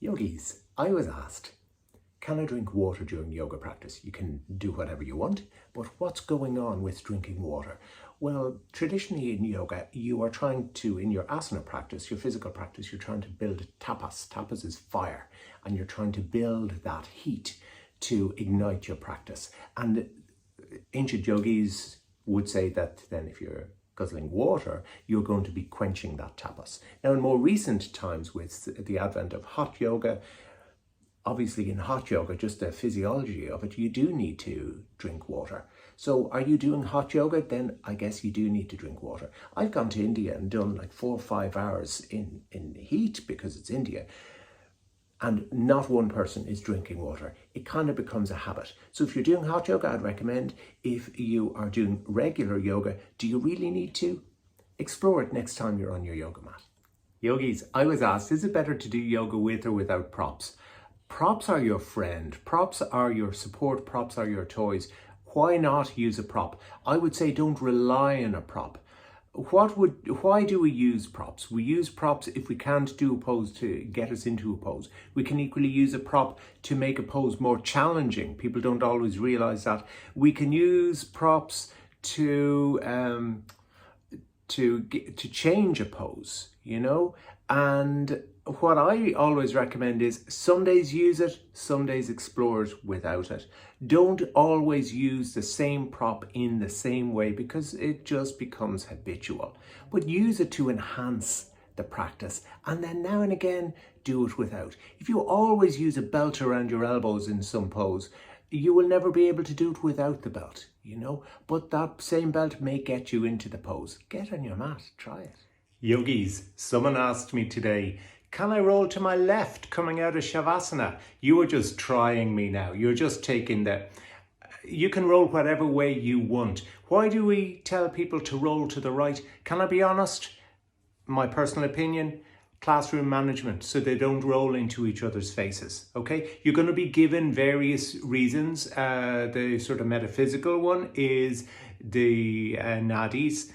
Yogis, I was asked, can I drink water during yoga practice? You can do whatever you want, but what's going on with drinking water? Well, traditionally in yoga, you are trying to, in your asana practice, your physical practice, you're trying to build tapas. Tapas is fire, and you're trying to build that heat to ignite your practice. And ancient yogis would say that then if you're guzzling water, you're going to be quenching that tapas. Now, in more recent times, with the advent of hot yoga, obviously in hot yoga, just the physiology of it, you do need to drink water. So are you doing hot yoga? Then I guess you do need to drink water. I've gone to India and done like 4 or 5 hours in the heat because it's India, and not one person is drinking water. It kind of becomes a habit. So if you're doing hot yoga, I'd recommend. If you are doing regular yoga, do you really need to? Explore it next time you're on your yoga mat. Yogis, I was asked, is it better to do yoga with or without props? Props are your friend. Props are your support. Props are your toys. Why not use a prop? I would say don't rely on a prop. Why do we use props? We use props if we can't do a pose to get us into a pose. We can equally use a prop to make a pose more challenging. People don't always realize that. We can use props to change a pose, you know? And what I always recommend is some days use it, some days explore it without it. Don't always use the same prop in the same way because it just becomes habitual. But use it to enhance the practice, and then now and again do it without. If you always use a belt around your elbows in some pose, you will never be able to do it without the belt, you know? But that same belt may get you into the pose. Get on your mat, try it. Yogis, someone asked me today, can I roll to my left coming out of Savasana? You are just trying me now. You're just taking the... You can roll whatever way you want. Why do we tell people to roll to the right? Can I be honest? My personal opinion, classroom management, so they don't roll into each other's faces, okay? You're going to be given various reasons. The sort of metaphysical one is the nadis.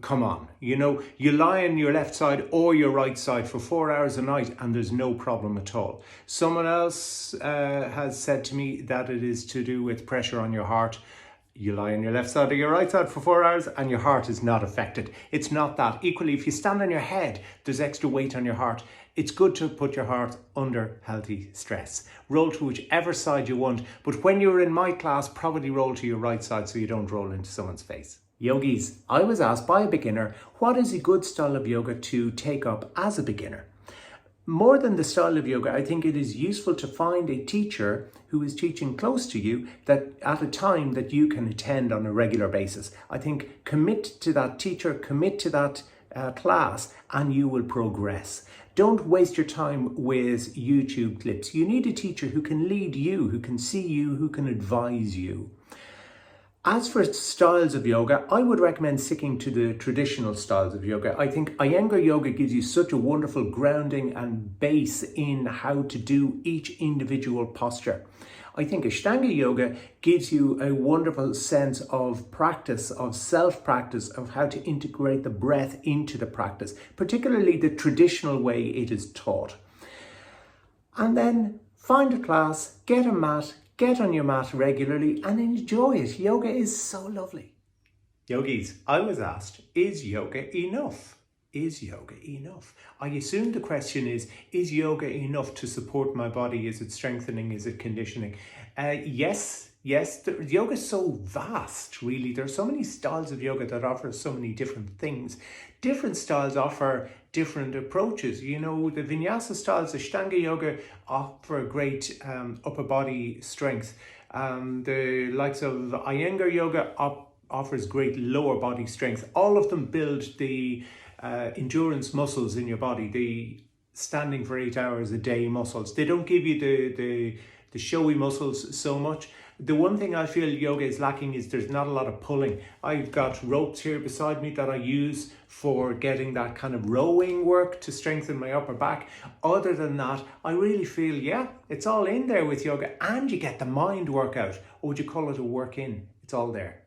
Come on, you know, you lie on your left side or your right side for 4 hours a night and there's no problem at all. Someone else has said to me that it is to do with pressure on your heart. You lie on your left side or your right side for 4 hours and your heart is not affected. It's not that. Equally, if you stand on your head, there's extra weight on your heart. It's good to put your heart under healthy stress. Roll to whichever side you want, but when you're in my class, probably roll to your right side so you don't roll into someone's face. Yogis, I was asked by a beginner, what is a good style of yoga to take up as a beginner? More than the style of yoga, I think it is useful to find a teacher who is teaching close to you that at a time that you can attend on a regular basis. I think commit to that teacher, commit to that class, and you will progress. Don't waste your time with YouTube clips. You need a teacher who can lead you, who can see you, who can advise you. As for styles of yoga, I would recommend sticking to the traditional styles of yoga. I think Iyengar yoga gives you such a wonderful grounding and base in how to do each individual posture. I think Ashtanga yoga gives you a wonderful sense of practice, of self-practice, of how to integrate the breath into the practice, particularly the traditional way it is taught. And then find a class, get a mat, get on your mat regularly and enjoy it. Yoga is so lovely. Yogis, I was asked, is yoga enough? Is yoga enough? I assume the question is yoga enough to support my body? Is it strengthening? Is it conditioning? Yes. Yoga is so vast, really. There are so many styles of yoga that offer so many different things. Different styles offer different approaches. You know, the vinyasa styles, Ashtanga yoga offer great upper body strength. The likes of Iyengar yoga offers great lower body strength. All of them build the endurance muscles in your body, the standing for 8 hours a day muscles. They don't give you the showy muscles so much. The one thing I feel yoga is lacking is there's not a lot of pulling. I've got ropes here beside me that I use for getting that kind of rowing work to strengthen my upper back. Other than that, I really feel, yeah, it's all in there with yoga, and you get the mind workout, or would you call it a work in? It's all there.